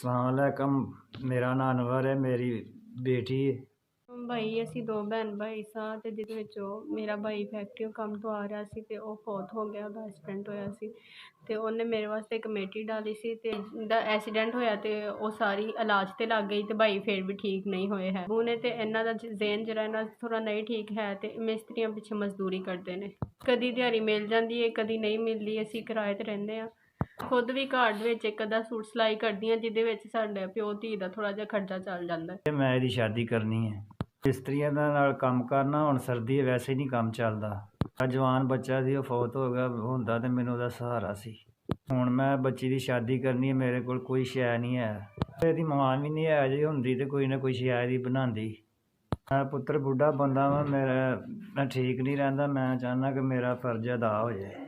अस्सलाम वालेकुम। मेरा नाम अनवर है, मेरी बेटी है। भाई ਅਸੀਂ ਦੋ ਭੈਣ ਭਾਈ ਸਾਂ ਤੇ ਜਿਹਦੇ ਵਿੱਚੋਂ ਮੇਰਾ ਭਾਈ ਫੈਕਟਰੀ ਕੰਮ ਤੋਂ ਆ ਰਿਹਾ ਸੀ ਤੇ ਉਹ ਫੌਤ ਹੋ ਗਿਆ। ਉਹਦਾ ਐਕਸੀਡੈਂਟ ਹੋਇਆ ਸੀ ਤੇ ਉਹਨੇ ਮੇਰੇ ਵਾਸਤੇ ਕਮੇਟੀ ਡਾਲੀ ਸੀ ਤੇ ਦਾ ਐਕਸੀਡੈਂਟ ਹੋਇਆ ਤੇ ਉਹ ਸਾਰੀ ਇਲਾਜ ਤੇ ਲੱਗ ਗਈ ਤੇ ਭਾਈ ਫਿਰ ਵੀ ਠੀਕ ਨਹੀਂ ਹੋਏ ਹੈ। ਬੂਨੇ ਤੇ ਇਹਨਾਂ ਦਾ ਜ਼ੇਨ ਜਿਹੜਾ ਇਹਨਾਂ ਥੋੜਾ ਨਹੀਂ ਠੀਕ ਹੈ ਤੇ ਮਿਸਤਰੀਆਂ ਪਿੱਛੇ ਮਜ਼ਦੂਰੀ ਕਰਦੇ ਨੇ। ਕਦੀ ਦਿਹਾੜੀ ਮਿਲ ਜਾਂਦੀ ਹੈ, ਕਦੀ ਨਹੀਂ ਮਿਲਦੀ। ਅਸੀਂ ਕਿਰਾਏ ਤੇ ਰਹਿੰਦੇ ਹਾਂ। ਖੁਦ ਵੀ ਘਰ ਦੇ ਵਿੱਚ ਇੱਕ ਅੱਧਾ ਸੂਟ ਸਿਲਾਈ ਕਰਦੀ ਹਾਂ ਜਿਹਦੇ ਵਿੱਚ ਸਾਡੇ ਪਿਓ ਧੀ ਦਾ ਥੋੜਾ ਜਿਹਾ ਖਰਚਾ ਚੱਲ ਜਾਂਦਾ ਹੈ। ਮੈਂ ਇਹਦੀ ਸ਼ਾਦੀ ਕਰਨੀ ਹੈ। ਮਿਸਤਰੀਆਂ ਦੇ ਨਾਲ ਕੰਮ ਕਰਨਾ, ਹੁਣ ਸਰਦੀ ਹੈ ਵੈਸੇ ਨਹੀਂ ਕੰਮ ਚੱਲਦਾ। ਆ ਜਵਾਨ ਬੱਚਾ ਸੀ, ਉਹ ਫੌਤ ਹੋ ਗਿਆ। ਹੁੰਦਾ ਤੇ ਮੈਨੂੰ ਉਹਦਾ ਸਹਾਰਾ ਸੀ। ਹੁਣ ਮੈਂ ਬੱਚੀ ਦੀ ਸ਼ਾਦੀ ਕਰਨੀ ਹੈ, ਮੇਰੇ ਕੋਲ ਕੋਈ ਸ਼ੈ ਨਹੀਂ ਹੈ। ਇਹਦੀ ਮਾਂ ਵੀ ਨਹੀਂ ਹੈ, ਜੇ ਹੁੰਦੀ ਤੇ ਕੋਈ ਨਾ ਕੋਈ ਸ਼ੈ ਦੀ ਬਣਾਉਂਦੀ। ਮੈਂ ਪੁੱਤਰ ਬੁੱਢਾ ਬੰਦਾ ਵਾਂ, ਮੈਂ ਠੀਕ ਨਹੀਂ ਰਹਿੰਦਾ। ਮੈਂ ਚਾਹੁੰਦਾ ਕਿ ਮੇਰਾ ਫਰਜ਼ ਅਦਾ ਹੋ ਜਾਏ।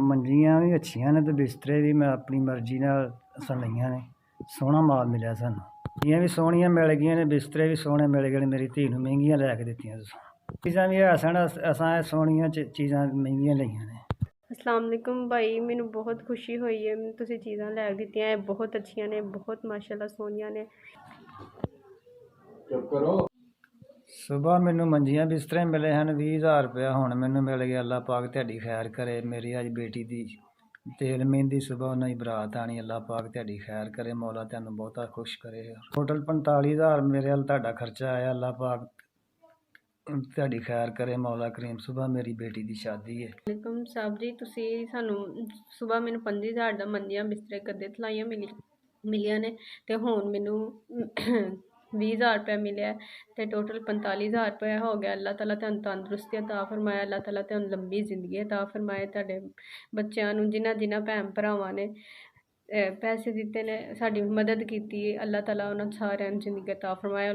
ਮੰਜੀਆਂ ਵੀ ਅੱਛੀਆਂ ਨੇ ਤੇ ਬਿਸਤਰੇ ਵੀ ਮੈਂ ਆਪਣੀ ਮਰਜ਼ੀ ਨਾਲ ਲਈਆਂ ਨੇ। ਸੋਹਣਾ ਮਾਲ ਮਿਲਿਆ ਸਾਨੂੰ। ਮੰਜੀਆਂ ਵੀ ਸੋਹਣੀਆਂ ਮਿਲ ਗਈਆਂ ਨੇ, ਬਿਸਤਰੇ ਵੀ ਸੋਹਣੇ ਮਿਲ ਗਏ ਨੇ। ਮੇਰੀ ਧੀ ਨੂੰ ਮਹਿੰਗੀਆਂ ਲੈ ਕੇ ਦਿੱਤੀਆਂ ਤੁਸੀਂ। ਚੀਜ਼ਾਂ ਵੀ ਹਸਣ ਅਸਾਂ ਸੋਹਣੀਆਂ ਚੀਜ਼ਾਂ ਮਹਿੰਗੀਆਂ ਲਈਆਂ ਨੇ। अस्सलाम वालेकुम भाई, मैनू बहुत खुशी हुई है। मैनू तुसीं चीज़ां लै के दित्तियां, ये बहुत अच्छियां ने, बहुत माशाअल्लाह सोहनियां ने। ਸੁਬਾ ਮੈਨੂੰ ਮੰਜੀਆਂ ਬਿਸਤਰੇ ਮਿਲੇ ਹਨ 20,000 ਰੁਪਇਆ। ਹੁਣ ਮੈਨੂੰ ਮਿਲ ਗਿਆ। ਅੱਲਾਹ ਪਾਕ ਤੁਹਾਡੀ ਖੈਰ ਕਰੇ। ਮੇਰੀ ਅੱਜ ਬੇਟੀ ਦੀ ਤੇਲ ਮਹਿੰਦੀ ਸੁਬਾ ਉਹਨਾਂ ਦੀ ਬਰਾਤ ਆਣੀ। ਅੱਲਾਹ ਪਾਕ ਤੁਹਾਡੀ ਖੈਰ ਕਰੇ। ਮੌਲਾ ਤੁਹਾਨੂੰ ਬਹੁਤਾ ਖੁਸ਼ ਕਰੇ। ਟੋਟਲ 45,000 ਮੇਰੇ ਵੱਲ ਤੁਹਾਡਾ ਖਰਚਾ ਆਇਆ। ਅੱਲਾਹ ਪਾਕ ਤੁਹਾਡੀ ਖੈਰ ਕਰੇ। ਮੌਲਾ ਕਰੀਮ। ਸੁਬਾ ਮੇਰੀ ਬੇਟੀ ਦੀ ਸ਼ਾਦੀ ਹੈ। वालेकुम साहब जी, तुसीं सानू सुबह मैनू 25,000 दा मंजियां बिस्तरे गद्दे थलाइयां मिलियां ने ते हुण मैनू 20,000 रुपया मिलिया ते टोटल 45,000 रुपया हो गया। अल्लाह ताला तुहानू तंदुरुस्ती अता फरमाए। अल्लाह ताला तुहानू लंबी जिंदगी अता फरमाए। तुहाडे बच्चों नू जिन्हां भैन भरावां ने पैसे दित्ते ने, साडी मदद कीती, अल्लाह ताला उन्हां सारिआं नू जिंदगी अता फरमाए।